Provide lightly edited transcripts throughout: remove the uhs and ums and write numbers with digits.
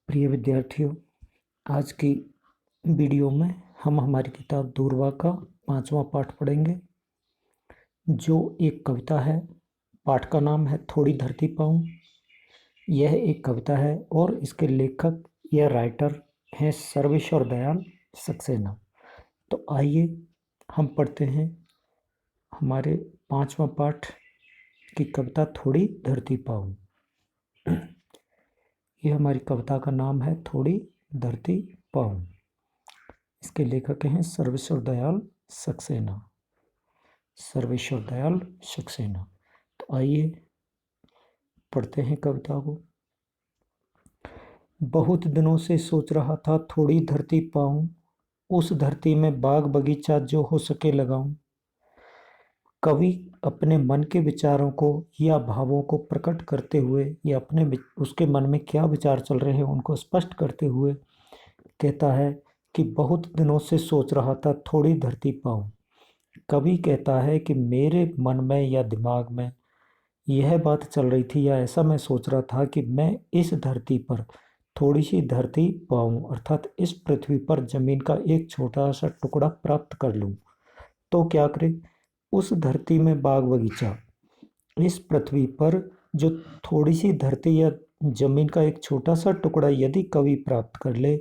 प्रिय विद्यार्थियों, आज की वीडियो में हम हमारी किताब दूरवा का 5वां पाठ पढ़ेंगे, जो एक कविता है। पाठ का नाम है थोड़ी धरती पाऊं। यह एक कविता है और इसके लेखक या राइटर हैं सर्वेश्वर दयाल सक्सेना। तो आइए हम पढ़ते हैं हमारे 5वां पाठ की कविता थोड़ी धरती पाऊं। यह हमारी कविता का नाम है थोड़ी धरती पाऊं। इसके लेखक हैं सर्वेश्वर दयाल सक्सेना। सर्वेश्वर दयाल सक्सेना। तो आइए पढ़ते हैं कविता को। बहुत दिनों से सोच रहा था थोड़ी धरती पाऊं, उस धरती में बाग बगीचा जो हो सके लगाऊं। कवि अपने मन के विचारों को या भावों को प्रकट करते हुए या उसके मन में क्या विचार चल रहे हैं उनको स्पष्ट करते हुए कहता है कि बहुत दिनों से सोच रहा था थोड़ी धरती पाऊं। कवि कहता है कि मेरे मन में या दिमाग में यह बात चल रही थी या ऐसा मैं सोच रहा था कि मैं इस धरती पर थोड़ी सी धरती पाऊं, अर्थात इस पृथ्वी पर जमीन का एक छोटा सा टुकड़ा प्राप्त कर लूं। तो क्या करें? उस धरती में बाग बगीचा, इस पृथ्वी पर जो थोड़ी सी धरती या जमीन का एक छोटा सा टुकड़ा यदि कवि प्राप्त कर ले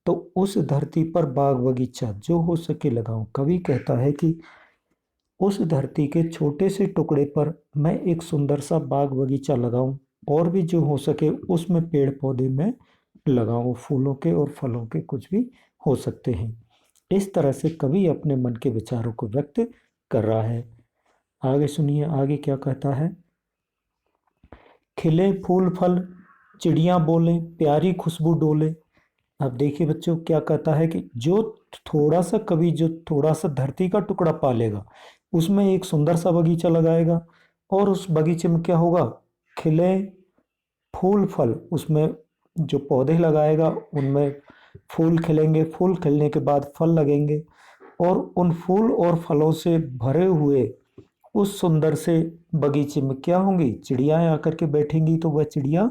तो उस धरती पर बाग बगीचा जो हो सके लगाऊं। कवि कहता है कि उस धरती के छोटे से टुकड़े पर मैं एक सुंदर सा बाग बगीचा लगाऊं और भी जो हो सके उसमें पेड़ पौधे मैं लगाऊं, फूलों के और फलों के कुछ भी हो सकते हैं। इस तरह से कवि अपने मन के विचारों को व्यक्त कर रहा है। आगे सुनिए, आगे क्या कहता है। खिले फूल फल, चिड़ियां बोले, प्यारी खुशबू डोले। अब देखिए बच्चों, क्या कहता है कि जो थोड़ा सा कवि जो थोड़ा सा धरती का टुकड़ा पालेगा उसमें एक सुंदर सा बगीचा लगाएगा और उस बगीचे में क्या होगा? खिले फूल फल, उसमें जो पौधे लगाएगा उनमें फूल खिलेंगे, फूल खिलने के बाद फल लगेंगे और उन फूल और फलों से भरे हुए उस सुंदर से बगीचे में क्या होंगी? चिड़ियाएं आकर के बैठेंगी तो वह चिड़िया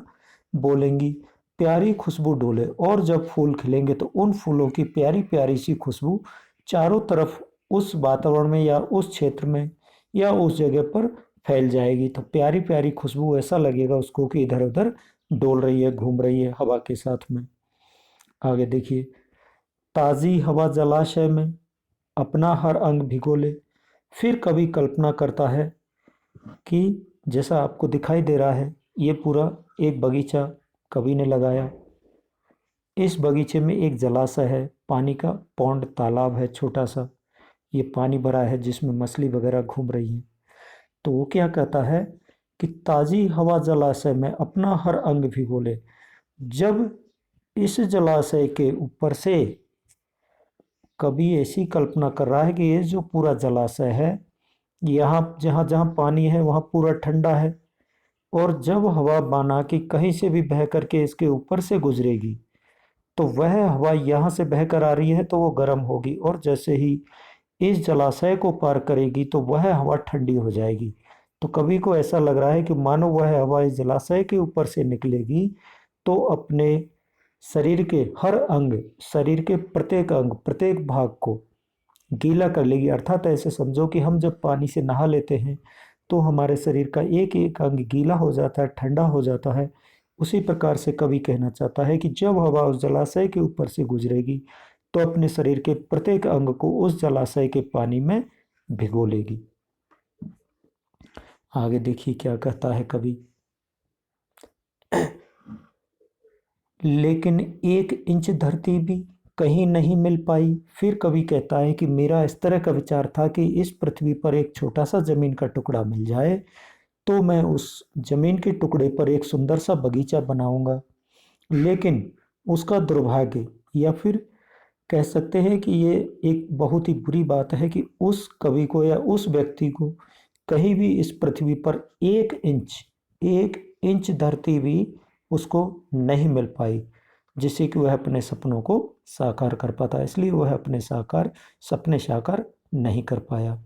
बोलेंगी, प्यारी खुशबू डोले। और जब फूल खिलेंगे तो उन फूलों की प्यारी प्यारी सी खुशबू चारों तरफ उस वातावरण में या उस क्षेत्र में या उस जगह पर फैल जाएगी। तो प्यारी प्यारी खुशबू, ऐसा लगेगा उसको कि इधर उधर डोल रही है, घूम रही है हवा के साथ में। आगे देखिए। ताजी हवा जलाशय में अपना हर अंग भिगो ले। फिर कभी कल्पना करता है कि जैसा आपको दिखाई दे रहा है ये पूरा एक बगीचा कवि ने लगाया। इस बगीचे में एक जलाशय है, पानी का पौंड तालाब है छोटा सा, ये पानी भरा है जिसमें मछली वगैरह घूम रही है। तो वो क्या कहता है कि ताजी हवा जलाशय में अपना हर अंग भिगो ले। जब इस जलाशय के ऊपर से कवि ऐसी कल्पना कर रहा है कि ये जो पूरा जलाशय है, यहाँ जहाँ जहाँ पानी है वहाँ पूरा ठंडा है और जब हवा माना कि कहीं से भी बह करके इसके ऊपर से गुजरेगी तो वह हवा यहाँ से बहकर आ रही है तो वो गर्म होगी और जैसे ही इस जलाशय को पार करेगी तो वह हवा ठंडी हो जाएगी। तो कवि को ऐसा लग रहा है कि मानो वह हवा इस जलाशय के ऊपर से निकलेगी तो अपने शरीर के हर अंग, शरीर के प्रत्येक अंग, प्रत्येक भाग को गीला कर लेगी। अर्थात ऐसे समझो कि हम जब पानी से नहा लेते हैं तो हमारे शरीर का एक एक अंग गीला हो जाता है, ठंडा हो जाता है। उसी प्रकार से कवि कहना चाहता है कि जब हवा उस जलाशय के ऊपर से गुजरेगी तो अपने शरीर के प्रत्येक अंग को उस जलाशय के पानी में भिगो लेगी। आगे देखिए क्या कहता है कवि। लेकिन 1 इंच धरती भी कहीं नहीं मिल पाई। फिर कवि कहता है कि मेरा इस तरह का विचार था कि इस पृथ्वी पर एक छोटा सा जमीन का टुकड़ा मिल जाए तो मैं उस जमीन के टुकड़े पर एक सुंदर सा बगीचा बनाऊंगा। लेकिन उसका दुर्भाग्य, या फिर कह सकते हैं कि ये एक बहुत ही बुरी बात है कि उस कवि को या उस व्यक्ति को कहीं भी इस पृथ्वी पर 1 इंच धरती भी उसको नहीं मिल पाई जिससे कि वह अपने सपनों को साकार कर पाता। इसलिए वह अपने सपने साकार नहीं कर पाया।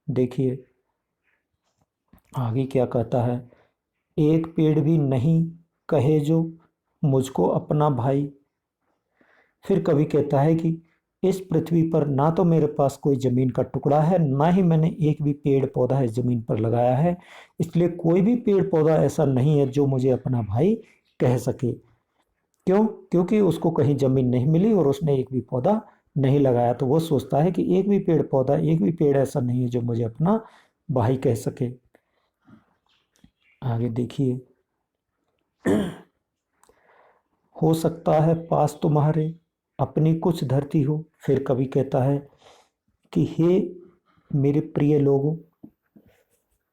देखिए आगे क्या कहता है। एक पेड़ भी नहीं कहे जो मुझको अपना भाई। फिर कवि कहता है कि इस पृथ्वी पर ना तो मेरे पास कोई जमीन का टुकड़ा है, ना ही मैंने एक भी पेड़ पौधा इस जमीन पर लगाया है, इसलिए कोई भी पेड़ पौधा ऐसा नहीं है जो मुझे अपना भाई कह सके। क्यों? क्योंकि उसको कहीं जमीन नहीं मिली और उसने एक भी पौधा नहीं लगाया, तो वो सोचता है कि एक भी पेड़ पौधा, एक भी पेड़ ऐसा नहीं है जो मुझे अपना भाई कह सके। आगे देखिए, हो सकता है पास तुम्हारे अपनी कुछ धरती हो। फिर कवि कहता है कि हे मेरे प्रिय लोगों,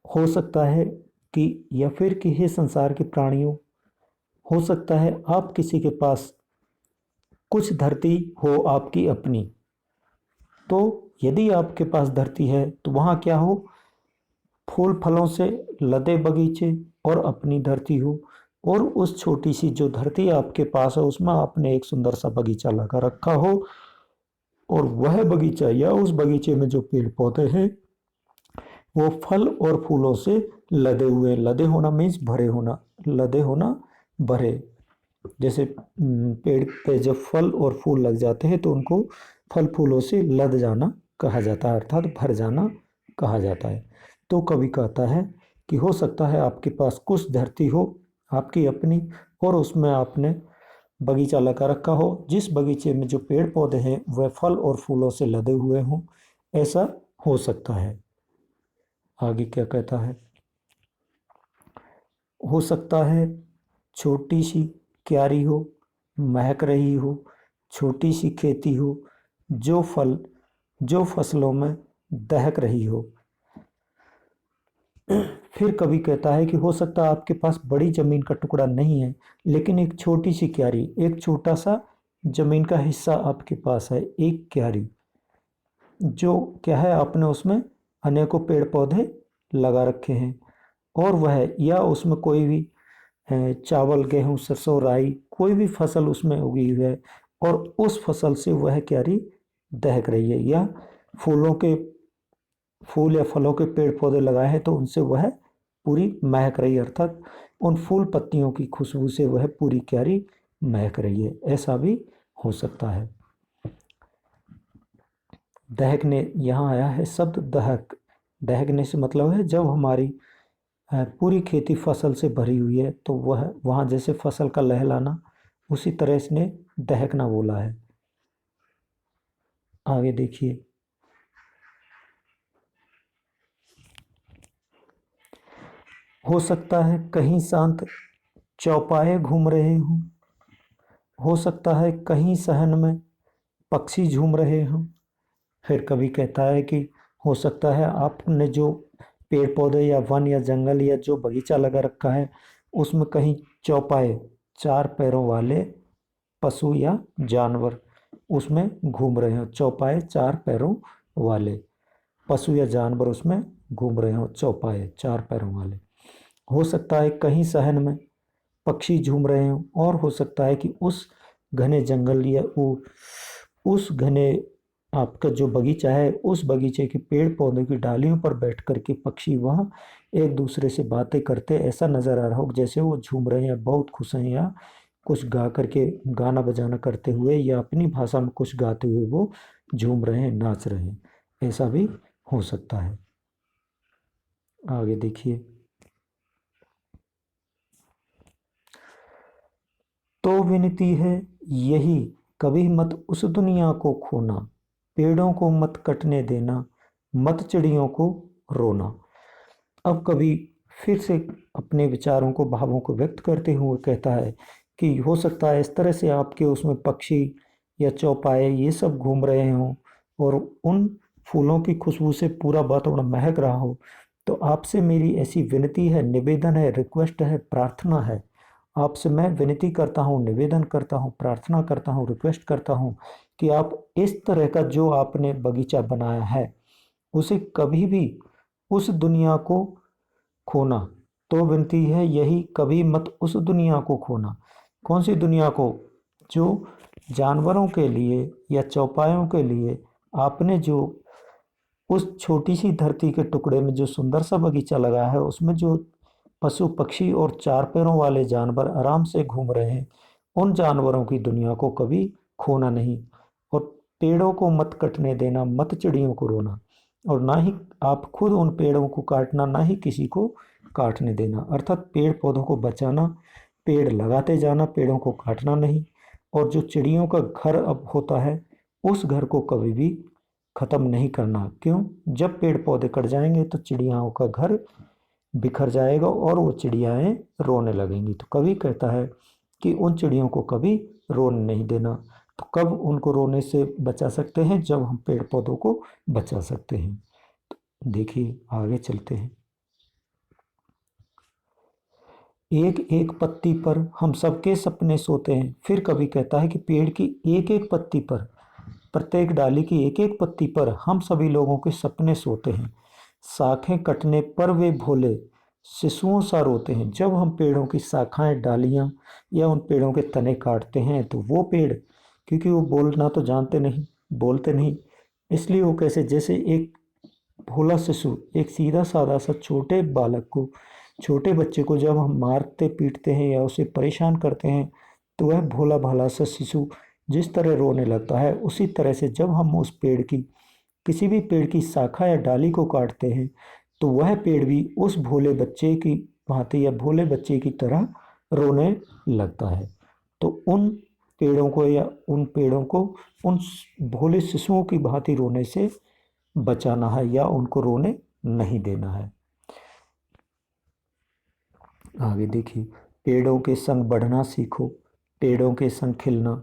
हो सकता है कि, या फिर कि हे संसार के प्राणियों, हो सकता है आप किसी के पास कुछ धरती हो आपकी अपनी। तो यदि आपके पास धरती है तो वहाँ क्या हो? फूल फलों से लदे बगीचे और अपनी धरती हो। और उस छोटी सी जो धरती आपके पास है उसमें आपने एक सुंदर सा बगीचा लगा रखा हो, और वह बगीचा या उस बगीचे में जो पेड़ पौधे हैं वो फल और फूलों से लदे हुए। लदे होना मीन्स भरे होना, लदे होना, भरे। जैसे पेड़ पे जब फल और फूल लग जाते हैं तो उनको फल फूलों से लद जाना कहा जाता है, अर्थात भर जाना कहा जाता है। तो कवि कहता है कि हो सकता है आपके पास कुछ धरती हो आपकी अपनी, और उसमें आपने बगीचा लगा रखा हो, जिस बगीचे में जो पेड़ पौधे हैं वह फल और फूलों से लदे हुए हों। ऐसा हो सकता है। आगे क्या कहता है? हो सकता है छोटी सी क्यारी हो, महक रही हो, छोटी सी खेती हो, जो फसलों में दहक रही हो। फिर कवि कहता है कि हो सकता है आपके पास बड़ी जमीन का टुकड़ा नहीं है, लेकिन एक छोटी सी क्यारी, एक छोटा सा जमीन का हिस्सा आपके पास है, एक क्यारी, जो क्या है आपने उसमें अनेकों पेड़ पौधे लगा रखे हैं, और वह या उसमें कोई भी चावल गेहूं सरसों राई कोई भी फसल उसमें उगी हुई है, और उस फसल से वह क्यारी दहक रही है, या फूलों के फूल या फलों के पेड़ पौधे लगाए हैं तो उनसे वह पूरी महक रही है, अर्थात उन फूल पत्तियों की खुशबू से वह पूरी क्यारी महक रही है। ऐसा भी हो सकता है। दहकने, यहाँ आया है शब्द दहक। दहकने से मतलब है जब हमारी पूरी खेती फसल से भरी हुई है तो वह वहाँ जैसे फसल का लहलाना, उसी तरह इसने दहकना बोला है। आगे देखिए, हो सकता है कहीं शांत चौपाए घूम रहे हों, हो सकता है कहीं सहन में पक्षी झूम रहे हों। फिर कभी कहता है कि हो सकता है आपने जो पेड़ पौधे या वन या जंगल या जो बगीचा लगा रखा है उसमें कहीं चौपाए, चार पैरों वाले पशु या जानवर उसमें घूम रहे हो। चौपाए चार पैरों वाले पशु या जानवर उसमें घूम रहे हो, चौपाए चार पैरों वाले। हो सकता है कहीं सहन में पक्षी झूम रहे हो, और हो सकता है कि उस घने जंगल या उस घने आपका जो बगीचा है उस बगीचे के पेड़ पौधों की डालियों पर बैठ कर के पक्षी वहाँ एक दूसरे से बातें करते ऐसा नजर आ रहा हो, जैसे वो झूम रहे हैं, बहुत खुश हैं, या कुछ गा करके गाना बजाना करते हुए या अपनी भाषा में कुछ गाते हुए वो झूम रहे हैं, नाच रहे हैं। ऐसा भी हो सकता है। आगे देखिए, तो विनती है यही, कभी मत उस दुनिया को खोना, पेड़ों को मत कटने देना, मत चिड़ियों को रोना। अब कभी फिर से अपने विचारों को, भावों को व्यक्त करते हुए कहता है कि हो सकता है इस तरह से आपके उसमें पक्षी या चौपाए ये सब घूम रहे हों, और उन फूलों की खुशबू से पूरा वातावरण महक रहा हो। तो आपसे मेरी ऐसी विनती है, निवेदन है, रिक्वेस्ट है, प्रार्थना है, आपसे मैं विनती करता हूँ, निवेदन करता हूँ, प्रार्थना करता हूँ, रिक्वेस्ट करता हूँ कि आप इस तरह का जो आपने बगीचा बनाया है उसे कभी भी उस दुनिया को खोना। तो विनती है यही, कभी मत उस दुनिया को खोना। कौन सी दुनिया को? जो जानवरों के लिए या चौपायों के लिए आपने जो उस छोटी सी धरती के टुकड़े में जो सुंदर सा बगीचा लगाया है, उसमें जो पशु पक्षी और चार पैरों वाले जानवर आराम से घूम रहे हैं, उन जानवरों की दुनिया को कभी खोना नहीं। और पेड़ों को मत कटने देना, मत चिड़ियों को रोना, और ना ही आप खुद उन पेड़ों को काटना, ना ही किसी को काटने देना। अर्थात पेड़ पौधों को बचाना, पेड़ लगाते जाना, पेड़ों को काटना नहीं। और जो चिड़ियों का घर अब होता है, उस घर को कभी भी ख़त्म नहीं करना। क्यों? जब पेड़ पौधे कट जाएंगे तो चिड़ियाओं का घर बिखर जाएगा और वो चिड़ियाएँ रोने लगेंगी। तो कवि कहता है कि उन चिड़ियों को कभी रोने नहीं देना। तो कब उनको रोने से बचा सकते हैं? जब हम पेड़ पौधों को बचा सकते हैं। तो देखिए आगे चलते हैं। एक एक पत्ती पर हम सबके सपने सोते हैं। फिर कवि कहता है कि पेड़ की एक एक पत्ती पर, प्रत्येक डाली की एक एक पत्ती पर हम सभी लोगों के सपने सोते हैं। शाखें कटने पर वे भोले शिशुओं सा रोते हैं। जब हम पेड़ों की शाखाएं, डालियां या उन पेड़ों के तने काटते हैं तो वो पेड़, क्योंकि वो बोलना तो जानते नहीं, बोलते नहीं, इसलिए वो कैसे, जैसे एक भोला शिशु, एक सीधा साधा सा छोटे बालक को, छोटे बच्चे को जब हम मारते पीटते हैं या उसे परेशान करते हैं, तो वह भोला भाला सा शिशु जिस तरह रोने लगता है, उसी तरह से जब हम उस पेड़ की, किसी भी पेड़ की शाखा या डाली को काटते हैं, तो वह पेड़ भी उस भोले बच्चे की भांति या भोले बच्चे की तरह रोने लगता है। तो उन पेड़ों को या उन पेड़ों को उन भोले शिशुओं की भांति रोने से बचाना है या उनको रोने नहीं देना है। आगे देखिए, पेड़ों के संग बढ़ना सीखो, पेड़ों के संग खिलना,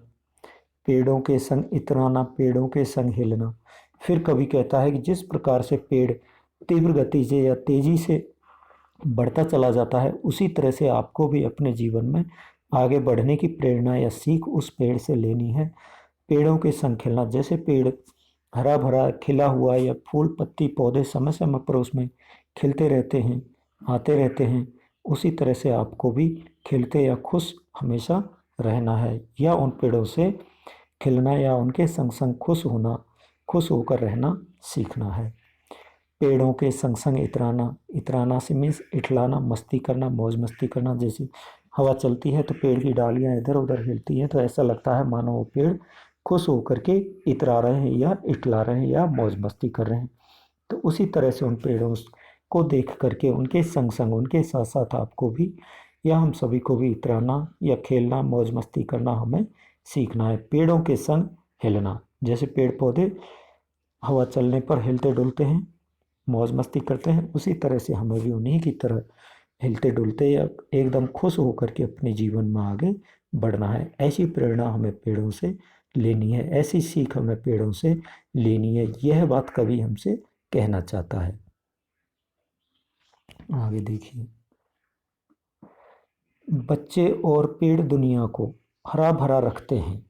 पेड़ों के संग इतराना, पेड़ों के संग हिलना। फिर कवि कहता है कि जिस प्रकार से पेड़ तीव्र गति से या तेजी से बढ़ता चला जाता है, उसी तरह से आपको भी अपने जीवन में आगे बढ़ने की प्रेरणा या सीख उस पेड़ से लेनी है। पेड़ों के संग खिलना, जैसे पेड़ हरा भरा खिला हुआ या फूल पत्ती पौधे समय समय पर उसमें खिलते रहते हैं, आते रहते हैं, उसी तरह से आपको भी खिलते या खुश हमेशा रहना है, या उन पेड़ों से खिलना या उनके संग संग खुश होना, खुश होकर रहना सीखना है। पेड़ों के संग संग इतराना, इतराना से मीन्स इठलाना, मस्ती करना, मौज मस्ती करना। जैसे हवा चलती है तो पेड़ की डालियां इधर उधर हिलती हैं, तो ऐसा लगता है मानो वो पेड़ खुश होकर के इतरा रहे हैं या इठला रहे हैं या मौज मस्ती कर रहे हैं। तो उसी तरह से उन पेड़ों को देख करके उनके संग संग, उनके साथ साथ आपको भी या हम सभी को भी इतराना या खेलना, मौज मस्ती करना हमें सीखना है। पेड़ों के संग हिलना, जैसे पेड़ पौधे हवा चलने पर हिलते डुलते हैं, मौज मस्ती करते हैं, उसी तरह से हमें भी उन्हीं की तरह हिलते डुलते या एकदम खुश होकर के अपने जीवन में आगे बढ़ना है। ऐसी प्रेरणा हमें पेड़ों से लेनी है, ऐसी सीख हमें पेड़ों से लेनी है। यह बात कवि हमसे कहना चाहता है। आगे देखिए, बच्चे और पेड़ दुनिया को हरा भरा रखते हैं।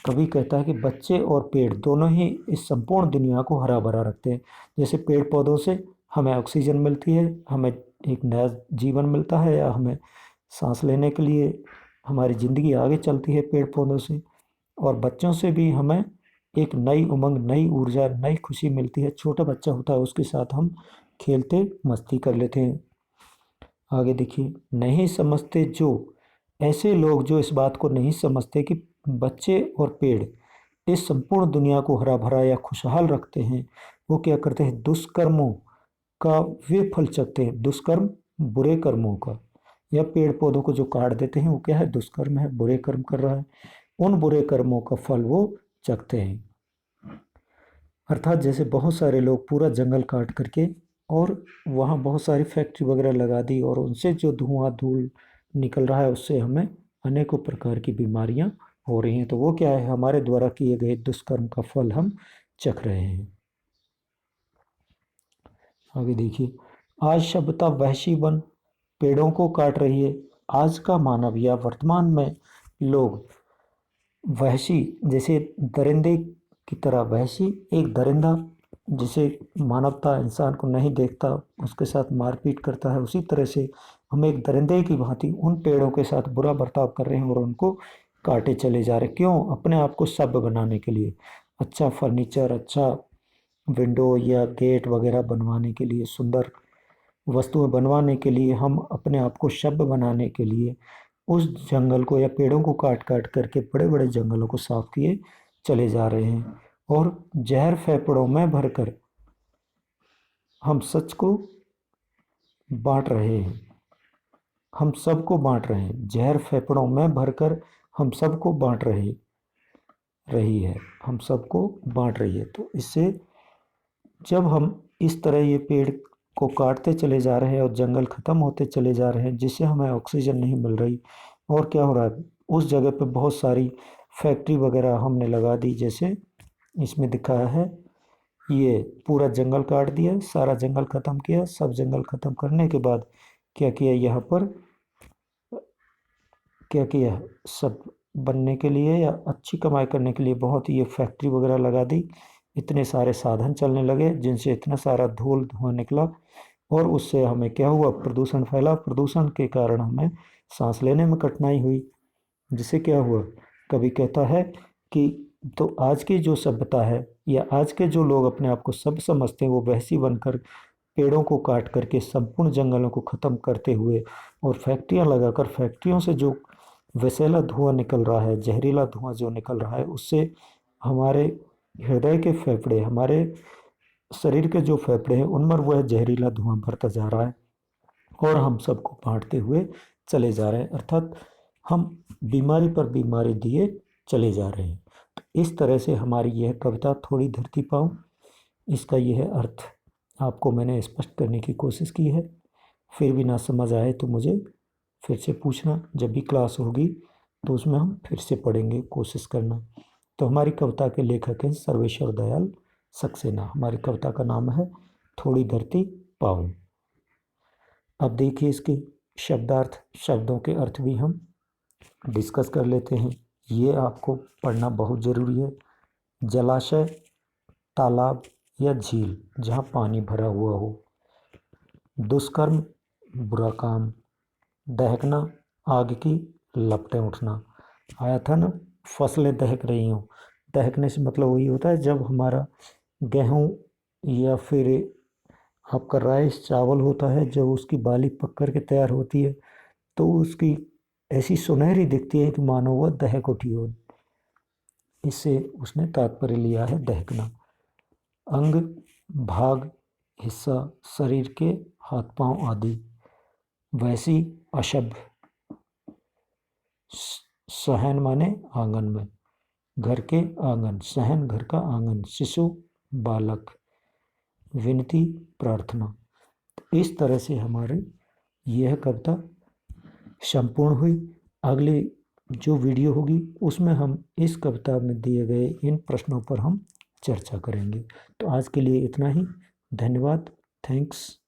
कवि कहता है कि बच्चे और पेड़ दोनों ही इस संपूर्ण दुनिया को हरा भरा रखते हैं। जैसे पेड़ पौधों से हमें ऑक्सीजन मिलती है, हमें एक नया जीवन मिलता है, या हमें सांस लेने के लिए हमारी ज़िंदगी आगे चलती है पेड़ पौधों से। और बच्चों से भी हमें एक नई उमंग, नई ऊर्जा, नई खुशी मिलती है। छोटा बच्चा होता है, उसके साथ हम खेलते मस्ती कर लेते हैं। आगे देखिए, नहीं समझते जो, ऐसे लोग जो इस बात को नहीं समझते कि बच्चे और पेड़ इस संपूर्ण दुनिया को हरा भरा या खुशहाल रखते हैं, वो क्या करते हैं, दुष्कर्मों का वे फल चखते हैं। दुष्कर्म बुरे कर्मों का, या पेड़ पौधों को जो काट देते हैं वो क्या है, दुष्कर्म है, बुरे कर्म कर रहा है। उन बुरे कर्मों का फल वो चखते हैं। अर्थात जैसे बहुत सारे लोग पूरा जंगल काट करके और वहाँ बहुत सारी फैक्ट्री वगैरह लगा दी, और उनसे जो धुआं धूल निकल रहा है उससे हमें अनेकों प्रकार की बीमारियां हो रही हैं। तो वो क्या है, हमारे द्वारा किए गए दुष्कर्म का फल हम चख रहे हैं। आगे देखिए, आज सभ्यता वहशी बन पेड़ों को काट रही है। आज का मानव या वर्तमान में लोग वहशी, जैसे दरिंदे की तरह, वहशी एक दरिंदा जिसे मानवता इंसान को नहीं देखता, उसके साथ मारपीट करता है, उसी तरह से हम एक दरिंदे की भांति उन पेड़ों के साथ बुरा बर्ताव कर रहे हैं और उनको काटे चले जा रहे। क्यों? अपने आप को सभ्य बनाने के लिए, अच्छा फर्नीचर, अच्छा विंडो या गेट वगैरह बनवाने के लिए, सुंदर वस्तुएं बनवाने के लिए, हम अपने आप को सभ्य बनाने के लिए उस जंगल को या पेड़ों को काट काट करके बड़े बड़े जंगलों को साफ किए चले जा रहे हैं। और जहर फेफड़ों में भरकर हम सच को बांट रहे हैं, हम सबको बांट रहे हैं। जहर फेफड़ों में भरकर हम सबको बांट रही है, हम सबको बांट रही है। तो इससे जब हम इस तरह ये पेड़ को काटते चले जा रहे हैं और जंगल ख़त्म होते चले जा रहे हैं, जिससे हमें ऑक्सीजन नहीं मिल रही, और क्या हो रहा है, उस जगह पे बहुत सारी फैक्ट्री वगैरह हमने लगा दी। जैसे इसमें दिखाया है, ये पूरा जंगल काट दिया, सारा जंगल ख़त्म किया। सब जंगल ख़त्म करने के बाद क्या किया, यहाँ पर क्या किया, सब बनने के लिए या अच्छी कमाई करने के लिए बहुत ये फैक्ट्री वगैरह लगा दी। इतने सारे साधन चलने लगे जिनसे इतना सारा धुआं निकला, और उससे हमें क्या हुआ, प्रदूषण फैला। प्रदूषण के कारण हमें सांस लेने में कठिनाई हुई। जिससे क्या हुआ, कभी कहता है कि तो आज की जो सभ्यता है या आज के जो लोग अपने आप को सब समझते हैं, वो वैसी बनकर पेड़ों को काट करके संपूर्ण जंगलों को ख़त्म करते हुए और फैक्ट्रियां लगाकर, फैक्ट्रियों से जो विषैला धुआं निकल रहा है, जहरीला धुआं जो निकल रहा है, उससे हमारे हृदय के फेफड़े, हमारे शरीर के जो फेफड़े हैं, उनमें वह जहरीला धुआं भरता जा रहा है और हम सबको बांटते हुए चले जा रहे हैं। अर्थात हम बीमारी पर बीमारी दिए चले जा रहे हैं। तो इस तरह से हमारी यह कविता थोड़ी धरती पाऊँ, इसका यह अर्थ आपको मैंने स्पष्ट करने की कोशिश की है। फिर भी ना समझ आए तो मुझे फिर से पूछना, जब भी क्लास होगी तो उसमें हम फिर से पढ़ेंगे, कोशिश करना। तो हमारी कविता के लेखक हैं सर्वेश्वर दयाल सक्सेना। हमारी कविता का नाम है थोड़ी धरती पाऊँ। अब देखिए इसके शब्दार्थ, शब्दों के अर्थ भी हम डिस्कस कर लेते हैं। ये आपको पढ़ना बहुत ज़रूरी है। जलाशय, तालाब या झील जहाँ पानी भरा हुआ हो। दुष्कर्म, बुरा काम। दहकना, आग की लपटें उठना। आया था ना, फसलें दहक रही हों। दहकने से मतलब वही होता है जब हमारा गेहूँ या फिर आपका राइस चावल होता है, जब उसकी बाली पक कर के तैयार होती है तो उसकी ऐसी सुनहरी दिखती है कि मानो वह दहक उठी हो। इससे उसने तात्पर्य लिया है दहकना। अंग, भाग, हिस्सा शरीर के, हाथ पांव आदि। वैसी, अशुभ। सहन माने आंगन में, घर के आंगन, सहन घर का आंगन। शिशु, बालक। विनती, प्रार्थना। इस तरह से हमारी यह कविता संपूर्ण हुई। अगली जो वीडियो होगी उसमें हम इस कविता में दिए गए इन प्रश्नों पर हम चर्चा करेंगे। तो आज के लिए इतना ही। धन्यवाद। थैंक्स।